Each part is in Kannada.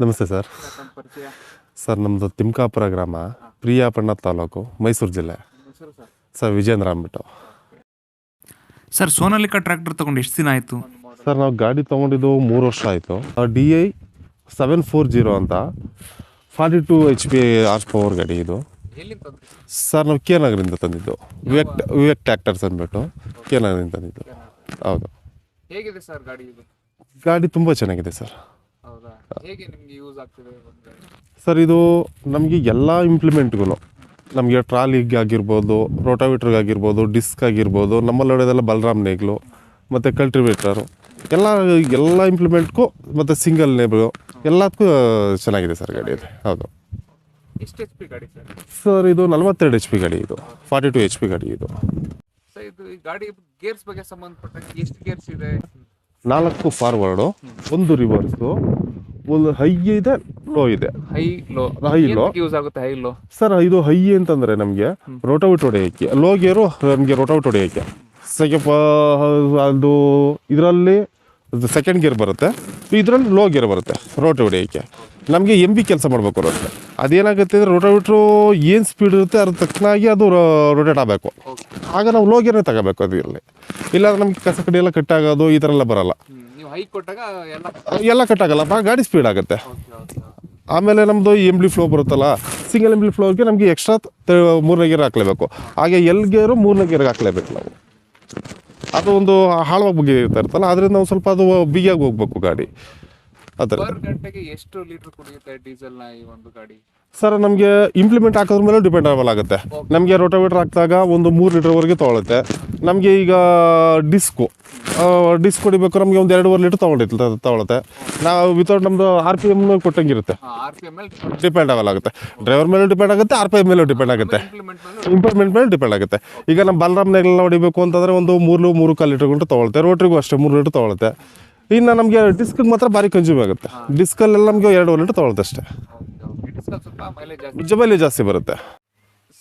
ನಮಸ್ತೆ ಸರ್. ಸರ್ ನಮ್ಮ ಪರಿಚಯ. ಸರ್ ನಮ್ಮದು ತಿಮ್ಕಾಪುರ ಗ್ರಾಮ, ಪ್ರಿಯಾಪಣ್ಣ ತಾಲೂಕು, ಮೈಸೂರು ಜಿಲ್ಲೆ. ಹೆಸರು ಸರ್? ಸರ್ ವಿಜೇಂದ್ರ ಅಂದ್ಬಿಟ್ಟು. ಸರ್ ಸೋನಾಲಿಕಾ ಟ್ರ್ಯಾಕ್ಟರ್ ತೊಗೊಂಡು ಎಷ್ಟು ದಿನ ಆಯಿತು? ಸರ್ ನಾವು ಗಾಡಿ ತೊಗೊಂಡಿದ್ದು 3 ವರ್ಷ ಆಯಿತು. DI 740 ಅಂತ 42 HP ಹಾರ್ಸ್ ಪವರ್ ಗಾಡಿ ಇದು. ಎಲ್ಲಿಂದ ತಂದ್ರಿ? ಸರ್ ನಾವು ಕೆ ನಗರಿಂದ ತಂದಿದ್ದು. ವಿವೇಕ್ ಟ್ರ್ಯಾಕ್ಟರ್ಸ್ ಅಂದ್ಬಿಟ್ಟು ಕೆ ನಗರಿಂದ ತಂದಿದ್ದು. ಹೌದು. ಹೇಗಿದೆ ಸರ್ ಗಾಡಿ ಇದು? ಗಾಡಿ ತುಂಬ ಚೆನ್ನಾಗಿದೆ ಸರ್. ಹೌದಾ? ಹೇಗೆ ನಿಮಗೆ ಯೂಸ್ ಆಗ್ತಿದೆ ಒಂದು ಗಾಡಿ? ಸರ್ ಇದು ನಮಗೆ ಎಲ್ಲ ಇಂಪ್ಲಿಮೆಂಟ್ಗೂ, ನಮಗೆ ಟ್ರಾಲಿಗೆ ಆಗಿರ್ಬೋದು, ರೋಟಾವೇಟ್ರಿಗೆ ಆಗಿರ್ಬೋದು, ಡಿಸ್ಕ್ ಆಗಿರ್ಬೋದು, ನಮ್ಮಲ್ಲಿ ಹೊಡೆದೆಲ್ಲ ಬಲರಾಮ್ ನೇಗ್ಲು ಮತ್ತು ಕಲ್ಟಿವೇಟರು ಎಲ್ಲ ಇಂಪ್ಲಿಮೆಂಟ್ಗೂ ಮತ್ತು ಸಿಂಗಲ್ ನೇಬು ಎಲ್ಲದಕ್ಕೂ ಚೆನ್ನಾಗಿದೆ ಸರ್ ಗಾಡಿ ಇದು. ಹೌದು. ಎಷ್ಟು HP ಗಾಡಿ ಸರ್? ಸರ್ ಇದು 42 HP ಗಾಡಿ ಇದು. 42 HP ಗಾಡಿ ಇದು. ಸರ್ ಇದು ಈ ಗಾಡಿ ಗೇರ್ಸ್ ಬಗ್ಗೆ ಸಂಬಂಧಪಟ್ಟಂಗೆ ಎಷ್ಟು ಗೇರ್ಸ್ ಇದೆ? 4 ಫಾರ್ವರ್ಡು, 1 ರಿವರ್ಸು, 1 ಹೈ ಇದೆ, ಲೋ ಇದೆ. ಹೈ ಲೋ ಯೂಸ್ ಆಗುತ್ತೆ. ಹೈ ಲೋ ಸರ್ ಇದು ಹೈ ಅಂತಂದರೆ ನಮಗೆ ರೋಟಾವೇಟ್ ಹೊಡೆಯೋಕ್ಕೆ, ಲೋ ಗೇರು ನಮಗೆ ರೋಟಾವೇಟ್ ಹೊಡೆಯೋಕ್ಕೆ. ಅದು ಇದರಲ್ಲಿ ಸೆಕೆಂಡ್ ಗೇರ್ ಬರುತ್ತೆ, ಇದರಲ್ಲಿ ಲೋ ಗೇರ್ ಬರುತ್ತೆ ರೋಟ ಹೊಡೆಯೋಕ್ಕೆ. ನಮಗೆ MB ಕೆಲಸ ಮಾಡಬೇಕು ಅಷ್ಟೇ. ಅದೇನಾಗುತ್ತೆ ಅಂದರೆ ರೋಟಾವೇಟ್ರು ಏನು ಸ್ಪೀಡ್ ಇರುತ್ತೆ ಅದ್ರ ತಕ್ಕನಾಗಿ ಅದು ರೊಟೇಟ್ ಆಗಬೇಕು. ಆಗ ನಾವು ಲೋ ಗೇರ್ನೇ ತಗೋಬೇಕು ಅದರಲ್ಲಿ. ಇಲ್ಲಾಂದ್ರೆ ನಮಗೆ ಕಸ ಕಡೆ ಎಲ್ಲ ಕಟ್ಟಾಗೋದು ಈ ಥರ ಎಲ್ಲ ಬರೋಲ್ಲ. ನೀವು ಹೈ ಕೊಟ್ಟಾಗ ಎಲ್ಲ ಕಟ್ಟಾಗಲ್ಲ, ಗಾಡಿ ಸ್ಪೀಡ್ ಆಗುತ್ತೆ. ಆಮೇಲೆ ನಮ್ಮದು MB ಫ್ಲೋ ಬರುತ್ತಲ್ಲ, ಸಿಂಗಲ್ MB ಫ್ಲೋಗೆ ನಮಗೆ ಎಕ್ಸ್ಟ್ರಾ 3ನೇ ಗೇರ್ ಹಾಕಲೇಬೇಕು. ಹಾಗೆ ಗೇರು 3ನೇ ಗೇರ್ಗೆ ಹಾಕಲೇಬೇಕು ನಾವು. ಅದು ಒಂದು ಹಾಳವಾಗಿ ಬಗ್ಗೆ ಇರ್ತಾರಲ್ಲ, ಅದರಿಂದ ನಾವು ಸ್ವಲ್ಪ ಅದು ಬಿಗಿಯಾಗಿ ಹೋಗ್ಬೇಕು ಗಾಡಿ. ಅದರ ಪರ್ ಗಂಟೆಗೆ ಎಷ್ಟು ಲೀಟರ್ ಕುಡಿಯುತ್ತೆ ಡೀಸೆಲ್ನ ಈ ಒಂದು ಗಾಡಿ? ಸರ್ ನಮಗೆ ಇಂಪ್ಲಿಮೆಂಟ್ ಹಾಕೋದ್ರ ಮೇಲೆ ಡಿಪೆಂಡಬಲ್ ಆಗುತ್ತೆ. ನಮಗೆ ರೋಟಾವೇಟರ್ ಹಾಕಿದಾಗ ಒಂದು 3 ಲೀಟರ್ವರೆಗೆ ತೊಗೊಳುತ್ತೆ. ನಮಗೆ ಈಗ ಡಿಸ್ಕ್ ಹೊಡಿಬೇಕು, ನಮಗೆ ಒಂದು 2.5 ಲೀಟರ್ ತೊಗೊಳುತ್ತೆ. ನಾವು ವಿತೌಟ್ ನಮ್ಮದು RPM ಕೊಟ್ಟಂಗಿರುತ್ತೆ. ಡಿಪೆಂಡಬಲ್ ಆಗುತ್ತೆ. ಡ್ರೈವರ್ ಮೇಲೆ ಡಿಪೆಂಡ್ ಆಗುತ್ತೆ, RPM ಮೇಲೆ ಡಿಪೆಂಡ್ ಆಗುತ್ತೆ, ಇಂಪ್ಲಿಮೆಂಟ್ ಮೇಲೆ ಡಿಪೆಂಡ್ ಆಗುತ್ತೆ. ಈಗ ನಮ್ಮ ಬಲರಾಮ್ನೆಲ್ಲ ಹೊಡಿಬೇಕು ಅಂತಂದರೆ ಒಂದು 3.25 ಲೀಟರ್ ಗಂಟು ತೊಗೊಳುತ್ತೆ. ರೋಟ್ರಿಗೂ ಅಷ್ಟೇ 3 ಲೀಟರ್ ತೊಗೊಳುತ್ತೆ. ಇನ್ನು ನಮಗೆ ಡಿಸ್ಕಿಗೆ ಮಾತ್ರ ಭಾರಿ ಕನ್ಸ್ಯೂಮ್ ಆಗುತ್ತೆ. ಡಿಸ್ಕಲ್ಲೆಲ್ಲ ನಮಗೆ 2.5 ಲೀಟರ್ ತೊಗೊಳುತ್ತೆ ಅಷ್ಟೇ. ಮೈಲೇಜ್ ಜಾಸ್ತಿ ಬರುತ್ತೆ.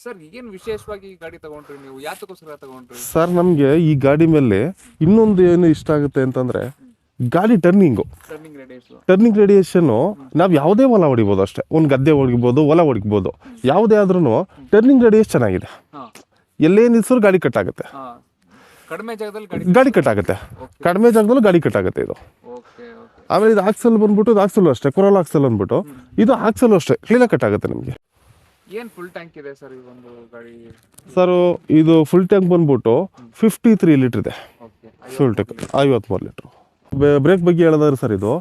ಸರ್ ಏನು ವಿಶೇಷವಾಗಿ ಈ ಗಾಡಿ ತಗೊಂಡ್ರಿ ನೀವು? ಯಾತಕ್ಕೋಸ್ಕರ ತಗೊಂಡ್ರಿ ಸರ್ ನಮಗೆ ಈ ಗಾಡಿ ಮೇಲೆ ಇನ್ನೊಂದು ಏನು ಇಷ್ಟ ಆಗುತ್ತೆ ಅಂತಂದರೆ ಗಾಡಿ ಟರ್ನಿಂಗ್ ರೇಡಿಯೇಷನ್ನು ನಾವು ಯಾವುದೇ ಹೊಲ ಹೊಡಿಬೋದು ಅಷ್ಟೇ. ಒಂದು ಗದ್ದೆ ಹೊಡಿಬೋದು, ಹೊಲ ಹೊಡಿಬೋದು, ಯಾವುದೇ ಆದ್ರೂ ಟರ್ನಿಂಗ್ ರೇಡಿಯೇಷನ್ ಚೆನ್ನಾಗಿದೆ. ಎಲ್ಲೇ ನಿಲ್ಸಿದ್ರು ಗಾಡಿ ಕಟ್ಟಾಗುತ್ತೆ. ಕಡಿಮೆ ಜಾಗದಲ್ಲಿ ಗಾಡಿ ಕಟ್ಟಾಗುತ್ತೆ, ಕಡಿಮೆ ಜಾಗದಲ್ಲೂ ಗಾಡಿ ಕಟ್ಟಾಗುತ್ತೆ ಇದು. ಆಮೇಲೆ ಇದು ಆಕ್ಸಲ್ ಬಂದ್ಬಿಟ್ಟು, ಇದು ಆಕ್ಸಲ್ ಅಷ್ಟೇ, ಕೊರೋಲಾ ಆಕ್ಸಲ್ ಅಂದ್ಬಿಟ್ಟು, ಇದು ಆಕ್ಸಲ್ ಅಷ್ಟೇ ಕ್ಲೀನಾಗಿ ಕಟ್ಟಾಗುತ್ತೆ ನಮಗೆ. ಏನು ಫುಲ್ ಟ್ಯಾಂಕ್ ಇದೆ ಸರ್ ಈ ಒಂದು ಗಾಡಿ? ಸರ್ ಇದು ಫುಲ್ ಟ್ಯಾಂಕ್ ಬಂದ್ಬಿಟ್ಟು 53 ಲೀಟರ್ ಇದೆ. Full tank 53 litre. ಬ್ರೇಕ್ ಬಗ್ಗೆ ಹೇಳೋದಾದ್ರೆ ಸರ್ ಇದು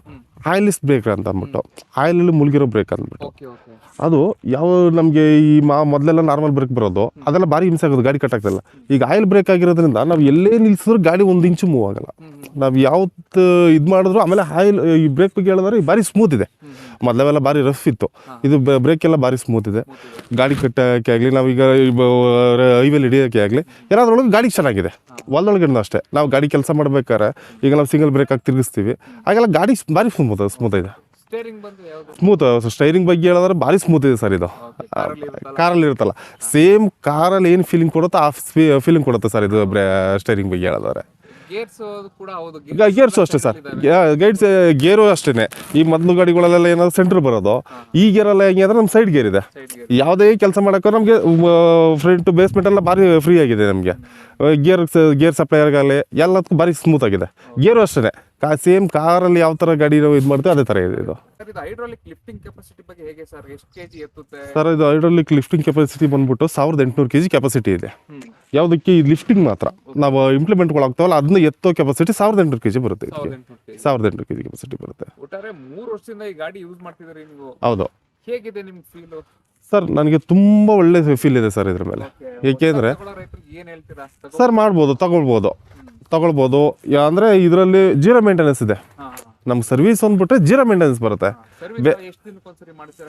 ಆಯಿಲಿಸ್ ಬ್ರೇಕ್ ಅಂತ ಅಂದ್ಬಿಟ್ಟು, ಆಯಿಲಲ್ಲಿ ಮುಳುಗಿರೋ ಬ್ರೇಕ್ ಅಂದ್ಬಿಟ್ಟು. ಅದು ಯಾವ ನಮಗೆ ಈ ಮೊದಲೆಲ್ಲ ನಾರ್ಮಲ್ ಬ್ರೇಕ್ ಬರೋದು, ಅದೆಲ್ಲ ಭಾರಿ ಹಿಂಸೆ ಆಗೋದು, ಗಾಡಿ ಕಟ್ಟಾಗ್ತಿಲ್ಲ. ಈಗ ಆಯಿಲ್ ಬ್ರೇಕ್ ಆಗಿರೋದ್ರಿಂದ ನಾವು ಎಲ್ಲೇ ನಿಲ್ಸಿದ್ರು ಗಾಡಿ 1 ಇಂಚು ಮೂವ್ ಆಗಲ್ಲ. ನಾವು ಯಾವತ್ತು ಇದು ಮಾಡಿದ್ರು. ಆಮೇಲೆ ಆಯಿಲ್ ಈ ಬ್ರೇಕ್ ಬಗ್ಗೆ ಹೇಳಿದ್ರೆ ಭಾರಿ ಸ್ಮೂತ್ ಇದೆ. ಮೊದಲೆಲ್ಲ ಭಾರಿ ರಫ್ ಇತ್ತು, ಇದು ಬ್ರೇಕ್ ಎಲ್ಲ ಭಾರಿ ಸ್ಮೂತ್ ಇದೆ. ಗಾಡಿ ಕಟ್ಟೋಕ್ಕೆ ಆಗಲಿ, ನಾವೀಗ ಹೈವೇಲಿ ಹಿಡಿಯೋಕ್ಕೆ ಆಗಲಿ, ಏನಾದ್ರೊಳಗೆ ಗಾಡಿ ಚೆನ್ನಾಗಿದೆ. ಹೊಲದೊಳಗಿಂದ ಅಷ್ಟೇ. ನಾವು ಗಾಡಿ ಕೆಲಸ ಮಾಡ್ಬೇಕಾದ್ರೆ ಈಗ ನಾವು ಸಿಂಗಲ್ ಬ್ರೇಕ್ ಆಗಿ ತಿರುಗಿಸ್ತೀವಿ, ಹಾಗೆಲ್ಲ ಗಾಡಿ ಭಾರಿ ಸ್ಮೂತ್ ಇದೆ. ಸ್ಮೂತ್ ಸ್ಟೈರಿಂಗ್ ಬಗ್ಗೆ ಹೇಳಿದ್ರೆ ಭಾರಿ ಸ್ಮೂತ್ ಇದೆ ಸರ್ ಇದು. ಕಾರಲ್ಲಿ ಇರುತ್ತಲ್ಲ, ಸೇಮ್ ಕಾರಲ್ಲಿ ಏನು ಫೀಲಿಂಗ್ ಕೊಡುತ್ತೋ ಆ ಫೀಲಿಂಗ್ ಕೊಡುತ್ತೆ ಸರ್ ಇದು ಸ್ಟೈರಿಂಗ್ ಬಗ್ಗೆ ಹೇಳಿದ್ರೆ. ಗೇರ್ಸು ಅಷ್ಟೇ ಸರ್, ಗೇರು ಅಷ್ಟೇ. ಈ ಮೊದಲು ಗಾಡಿಗಳಲ್ಲೆಲ್ಲ ಏನಾದ್ರು ಸೆಂಟ್ರ್ ಬರೋದು, ಈ ಗೇರೆಲ್ಲ ಹೆಂಗೆ ಅಂದರೆ ನಮ್ಮ ಸೈಡ್ ಗೇರ್ ಇದೆ. ಯಾವುದೇ ಕೆಲಸ ಮಾಡೋಕ್ಕೆ ನಮಗೆ ಫ್ರಂಟ್ ಬೇಸ್ಮೆಂಟ್ ಎಲ್ಲ ಭಾರಿ ಫ್ರೀ ಆಗಿದೆ. ನಮಗೆ ಗೇರ್ ಸಪ್ಲೈಯರ್ಗಾಗಲಿ ಎಲ್ಲದಕ್ಕೂ ಭಾರಿ ಸ್ಮೂತ್ ಆಗಿದೆ. ಗೇರು ಅಷ್ಟೇ, ಸೇಮ್ ಕಾರಲ್ಲಿ ಯಾವ ಥರ ಗಾಡಿ ನಾವು ಇದು ಮಾಡ್ತೀವಿ ಅದೇ ಥರ ಇದೆ ಇದು. ಸರ್ ಇದು ಹೈಡ್ರಾಲಿಕ್ ಲಿಫ್ಟಿಂಗ್ ಕೆಪಾಸಿಟಿ ಬಂದ್ಬಿಟ್ಟು 1800 kg ಕೆಪಾಸಿಟಿ ಇದೆ. ಯಾವುದಕ್ಕೆ ಈ ಲಿಫ್ಟಿಂಗ್ ಮಾತ್ರ ನಾವು ಇಂಪ್ಲಿಮೆಂಟ್ಗಳಾಗ್ತಾವಲ್ಲ ಅದನ್ನ ಎತ್ತೋ ಕೆಪಾಸಿಟಿ 1800 kg ಬರುತ್ತೆ. 1800 kg ಕೆಪಾಸಿಟಿ ಬರುತ್ತೆ. 3 ವರ್ಷದಿಂದ ಈ ಗಾಡಿ ಯೂಸ್ ಮಾಡ್ತಿದ್ದೀರಿ ನೀವು? ಹೌದು. ಹೇಗಿದೆ ನಿಮ್ಮ ಫೀಲ್? ಸರ್ ನನಗೆ ತುಂಬ ಒಳ್ಳೆ ಫೀಲ್ ಇದೆ ಸರ್ ಇದ್ರ ಮೇಲೆ. ಏಕೆಂದರೆ ಸರ್ ಮಾಡ್ಬೋದು, ತಗೊಳ್ಬೋದು. ಅಂದರೆ ಇದರಲ್ಲಿ 0 ಮೇಂಟೆನೆನ್ಸ್ ಇದೆ. ನಮ್ಮ ಸರ್ವಿಸ್ ಅಂದ್ಬಿಟ್ರೆ 0 ಮೇಂಟೆನೆನ್ಸ್ ಬರುತ್ತೆ.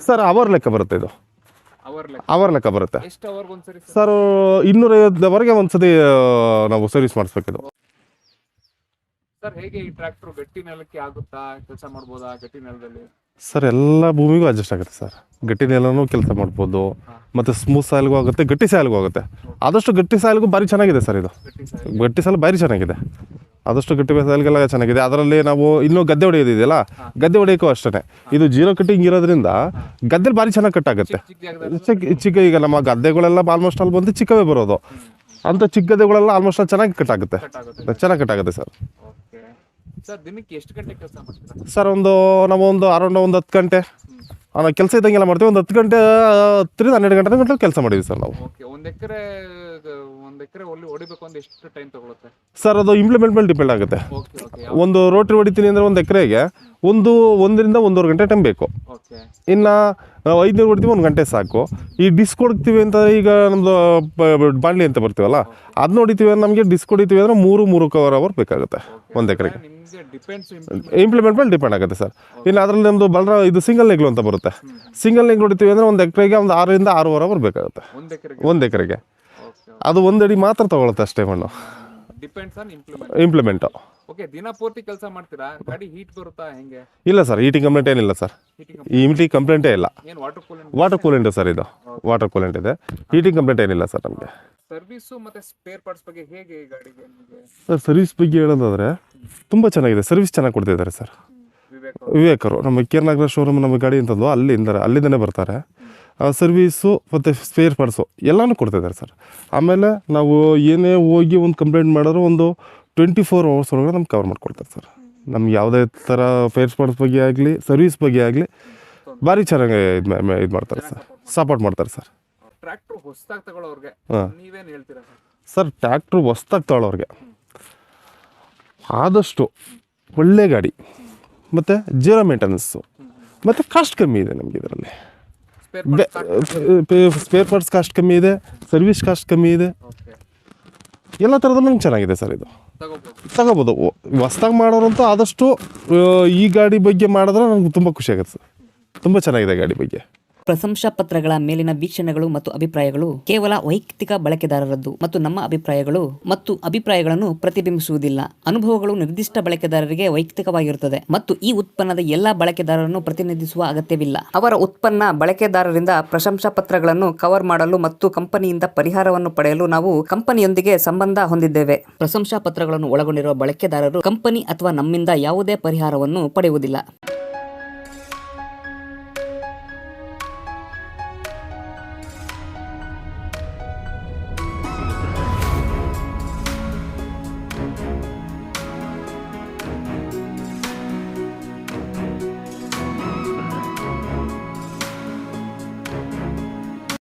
ಸರ್ ಅವರ್ ಲೆಕ್ಕ ಬರುತ್ತೆ. ಇದು ಅವರ್ ಲೆಕ್ಕ ಬರುತ್ತೆ ಸರ್. 250ವರೆಗೆ ಒಂದ್ಸತಿ ನಾವು ಸರ್ವಿಸ್ ಮಾಡಿಸ್ಬೇಕಿದು. ಸರ್ ಹೇಗೆ ಈ ಟ್ರ್ಯಾಕ್ಟರ್ ಗಟ್ಟಿ ನೆಲಕ್ಕೆ ಆಗುತ್ತಾ ಕೆಲಸ ಮಾಡ್ಬೋದಾ ಗಟ್ಟಿ ನೆಲದಲ್ಲಿ? ಸರ್ ಎಲ್ಲ ಭೂಮಿಗೂ ಅಡ್ಜಸ್ಟ್ ಆಗುತ್ತೆ ಸರ್. ಗಟ್ಟಿ ನೆಲನೂ ಕೆಲಸ ಮಾಡ್ಬೋದು, ಮತ್ತು ಸ್ಮೂತ್ ಸಾಯಿಲ್ಗೂ ಆಗುತ್ತೆ, ಗಟ್ಟಿ ಸಾಯಿಲ್ಗೂ ಆಗುತ್ತೆ. ಆದಷ್ಟು ಗಟ್ಟಿ ಸಾಯಿಲ್ಗೂ ಭಾರಿ ಚೆನ್ನಾಗಿದೆ ಸರ್ ಇದು. ಗಟ್ಟಿ ಸಾಯಿಲ್ ಭಾರಿ ಚೆನ್ನಾಗಿದೆ. ಆದಷ್ಟು ಗಟ್ಟಿ ಬೇಸಾಯಗಳಿಗೆಲ್ಲ ಚೆನ್ನಾಗಿದೆ. ಅದರಲ್ಲಿ ನಾವು ಇನ್ನೂ ಗದ್ದೆ ಹೊಡೆಯೋದಿದೆಯಲ್ಲ, ಗದ್ದೆ ಹೊಡೆಯೋಕ್ಕೂ ಅಷ್ಟೇ. ಇದು ಜೀರೋ ಕಟ್ಟಿಂಗ್ ಇರೋದ್ರಿಂದ ಗದ್ದೆಲಿ ಭಾರಿ ಚೆನ್ನಾಗಿ ಕಟ್ಟಾಗುತ್ತೆ. ಚಿಕ್ಕ ಈಗ ನಮ್ಮ ಗದ್ದೆಗಳೆಲ್ಲ ಆಲ್ಮೋಸ್ಟ್ ಅಲ್ಲಿ ಬಂದು ಚಿಕ್ಕವೇ ಬರೋದು. ಅಂಥ ಚಿಕ್ಕ ಗದ್ದೆಗಳೆಲ್ಲ ಆಲ್ಮೋಸ್ಟ್ ಅಲ್ಲಿ ಚೆನ್ನಾಗಿ ಕಟ್ಟಾಗುತ್ತೆ. ಚೆನ್ನಾಗಿ ಕಟ್ಟಾಗುತ್ತೆ ಸರ್. ಓಕೆ ಸರ್, ದಿನಕ್ಕೆ ಎಷ್ಟು ಗಂಟೆ ಕೆಲಸ ಮಾಡ್ತೀರಾ? ಸರ್ ನಾವು ಅರೌಂಡ್ ಒಂದು 10 ಗಂಟೆ ಕೆಲಸ ಇದ್ದಂಗೆಲ್ಲ ಮಾಡ್ತೀವಿ. ಒಂದು 10 ಗಂಟೆ 10ರಿಂದ 12 ಗಂಟೆ ಕೆಲಸ ಮಾಡಿದ್ವಿ ಸರ್ ನಾವು. ಓಕೆ, ಒಂದ್ ಎಕರೆ ಹೊಡಿಬೇಕು ಅಂದ್ರೆ ಎಷ್ಟು ಟೈಮ್ ತಗೊಳುತ್ತೆ ಸರ್? ಅದು ಇಂಪ್ಲಿಮೆಂಟ್ ಮೇಲೆ ಡಿಪೆಂಡ್ ಆಗುತ್ತೆ. ಓಕೆ ಓಕೆ ಒಂದು ರೋಟ್ರಿ ಹೊಡಿತೀನಿ ಅಂದರೆ ಒಂದು ಎಕರೆಗೆ 1ರಿಂದ 1.5 ಗಂಟೆ ಟೈಮ್ ಬೇಕು. ಓಕೆ. ಇನ್ನು 5 ಹೊಡಿತೀವಿ 1 ಗಂಟೆ ಸಾಕು. ಈ ಡಿಸ್ಕ್ ಹೊಡ್ತೀವಿ ಅಂತ ಈಗ ನಮ್ಮದು ಬಾಣಲಿ ಅಂತ ಬರ್ತೀವಲ್ಲ, ಅದನ್ನ ಹೊಡಿತೀವಿ ಅಂದ್ರೆ ನಮಗೆ ಡಿಸ್ಕ್ ಹೊಡಿತೀವಿ ಅಂದರೆ 3 ಅವರ್ ಬೇಕಾಗುತ್ತೆ ಒಂದು ಎಕರೆಗೆ. ನಿಮಗೆ ಡಿಪೆಂಡ್ಸ್ ಇಂಪ್ಲಿಮೆಂಟ್ ಮೇಲೆ ಡಿಪೆಂಡ್ ಆಗುತ್ತೆ ಸರ್. ಇನ್ನು ಅದರಲ್ಲಿ ನಮ್ಮದು ಇದು ಸಿಂಗಲ್ ನೆಗ್ಲು ಅಂತ ಬರುತ್ತೆ. ಸಿಂಗಲ್ ನೆಗ್ಲು ಹೊಡಿತೀವಿ ಅಂದರೆ ಒಂದು ಎಕರೆಗೆ ಒಂದು 6ರಿಂದ 6.5 ಅವರ್ ಬೇಕಾಗುತ್ತೆ ಒಂದು ಎಕರೆಗೆ. ಅದು 1 ಅಡಿ ಮಾತ್ರ ತಗೊಳುತ್ತೆ ಅಷ್ಟೇ ಮಣ್ಣು. Depends on implement. ಓಕೆ, ದಿನ ಪೂರ್ತಿ ಕೆಲಸ ಮಾಡ್ತೀರಾ? ಗಾಡಿ ಹೀಟ್ ಬರುತ್ತಾ ಹೆಂಗೆ? ಇಲ್ಲ ಸರ್, ಹೀಟಿಂಗ್ ಕಂಪ್ಲೇಂಟ್ ಏನಿಲ್ಲ ಸರ್. ಹೀಟಿಂಗ್ ಕಂಪ್ಲೇಂಟೇ ಇಲ್ಲ. ಏನು ವಾಟರ್ ಕೂಲೆಂಟ್ ಸರ್, ಇದು ವಾಟರ್ ಕೂಲೆಂಟ್ ಇದೆ. ಹೀಟಿಂಗ್ ಕಂಪ್ಲೇಂಟ್ ಏನಿಲ್ಲ ಸರ್ ನಮಗೆ. ಸರ್ವಿಸು ಮತ್ತೆ ಸ್ಪೇರ್ ಪಾರ್ಟ್ಸ್ ಬಗ್ಗೆ ಹೇಗೆ ಈ ಗಾಡಿಗೆ ನಿಮಗೆ? ಸರ್ ಸರ್ವಿಸ್ ಬಗ್ಗೆ ಹೇಳೋದಾದರೆ ತುಂಬ ಚೆನ್ನಾಗಿದೆ. ಸರ್ವಿಸ್ ಚೆನ್ನಾಗಿ ಕೊಡ್ತಿದ್ದಾರೆ ಸರ್. ವಿವೇಕರು ನಮ್ಮ ಕೇರ್ನಗರ ಶೋರೂಮ್ ನಮ್ಮ ಗಾಡಿ ಅಂತಂದು ಅಲ್ಲಿಂದನೇ ಬರ್ತಾರೆ. ಸರ್ವೀಸು ಮತ್ತು ಸ್ಪೇರ್ ಪಾರ್ಟ್ಸು ಎಲ್ಲನೂ ಕೊಡ್ತಿದ್ದಾರೆ ಸರ್. ಆಮೇಲೆ ನಾವು ಏನೇ ಹೋಗಿ ಒಂದು ಕಂಪ್ಲೇಂಟ್ ಮಾಡಿದ್ರು ಒಂದು 24 ಅವರ್ಸ್ ಒಳಗಡೆ ನಮ್ಗೆ ಕವರ್ ಮಾಡಿಕೊಡ್ತಾರೆ ಸರ್. ನಮ್ಗೆ ಯಾವುದೇ ಥರ ಸ್ಪೇರ್ ಪಾರ್ಟ್ಸ್ ಬಗ್ಗೆ ಆಗಲಿ ಸರ್ವಿಸ್ ಬಗ್ಗೆ ಆಗಲಿ ಭಾರಿ ಚೆನ್ನಾಗಿ ಇದು ಮಾಡ್ತಾರೆ ಸರ್, ಸಪೋರ್ಟ್ ಮಾಡ್ತಾರೆ ಸರ್. ಟ್ರ್ಯಾಕ್ಟರ್ ಹೊಸದಾಗಿ ತಗೊಳ್ಳೋರಿಗೆ ನೀವೇನು ಹೇಳ್ತೀರಾ ಸರ್? ಟ್ರ್ಯಾಕ್ಟ್ರು ಹೊಸ್ದಾಗಿ ತಗೊಳ್ಳೋರಿಗೆ ಆದಷ್ಟು ಒಳ್ಳೆ ಗಾಡಿ ಮತ್ತು ಜೀರೋ ಮೇಂಟೆನೆನ್ಸು ಮತ್ತು ಕಾಸ್ಟ್ ಕಮ್ಮಿ ಇದೆ ನಮಗೆ ಇದರಲ್ಲಿ. ಸ್ಪೇರ್ ಪಾರ್ಟ್ಸ್ ಕಾಸ್ಟ್ ಕಮ್ಮಿ ಇದೆ, ಸರ್ವಿಸ್ ಕಾಸ್ಟ್ ಕಮ್ಮಿ ಇದೆ, ಎಲ್ಲ ಥರದಲ್ಲೂ ನಮ್ಗೆ ಚೆನ್ನಾಗಿದೆ ಸರ್. ಇದು ತಗೋಬೋದು. ಹೊಸ್ದಾಗಿ ಮಾಡೋರಂತೂ ಆದಷ್ಟು ಈ ಗಾಡಿ ಬಗ್ಗೆ ಮಾಡಿದ್ರೆ ನನಗೆ ತುಂಬ ಖುಷಿ ಆಗುತ್ತೆ ಸರ್. ತುಂಬ ಚೆನ್ನಾಗಿದೆ ಗಾಡಿ ಬಗ್ಗೆ. ಪ್ರಶಂಸಾ ಪತ್ರಗಳ ಮೇಲಿನ ವೀಕ್ಷಣೆಗಳು ಮತ್ತು ಅಭಿಪ್ರಾಯಗಳು ಕೇವಲ ವೈಯಕ್ತಿಕ ಬಳಕೆದಾರರದ್ದು ಮತ್ತು ನಮ್ಮ ಅಭಿಪ್ರಾಯಗಳನ್ನು ಪ್ರತಿಬಿಂಬಿಸುವುದಿಲ್ಲ. ಅನುಭವಗಳು ನಿರ್ದಿಷ್ಟ ಬಳಕೆದಾರರಿಗೆ ವೈಯಕ್ತಿಕವಾಗಿರುತ್ತದೆ ಮತ್ತು ಈ ಉತ್ಪನ್ನದ ಎಲ್ಲಾ ಬಳಕೆದಾರರನ್ನು ಪ್ರತಿನಿಧಿಸುವ ಅಗತ್ಯವಿಲ್ಲ. ಅವರ ಉತ್ಪನ್ನ ಬಳಕೆದಾರರಿಂದ ಪ್ರಶಂಸಾ ಪತ್ರಗಳನ್ನು ಕವರ್ ಮಾಡಲು ಮತ್ತು ಕಂಪನಿಯಿಂದ ಪರಿಹಾರವನ್ನು ಪಡೆಯಲು ನಾವು ಕಂಪನಿಯೊಂದಿಗೆ ಸಂಬಂಧ ಹೊಂದಿದ್ದೇವೆ. ಪ್ರಶಂಸಾ ಪತ್ರಗಳನ್ನು ಒಳಗೊಂಡಿರುವ ಬಳಕೆದಾರರು ಕಂಪನಿ ಅಥವಾ ನಮ್ಮಿಂದ ಯಾವುದೇ ಪರಿಹಾರವನ್ನು ಪಡೆಯುವುದಿಲ್ಲ.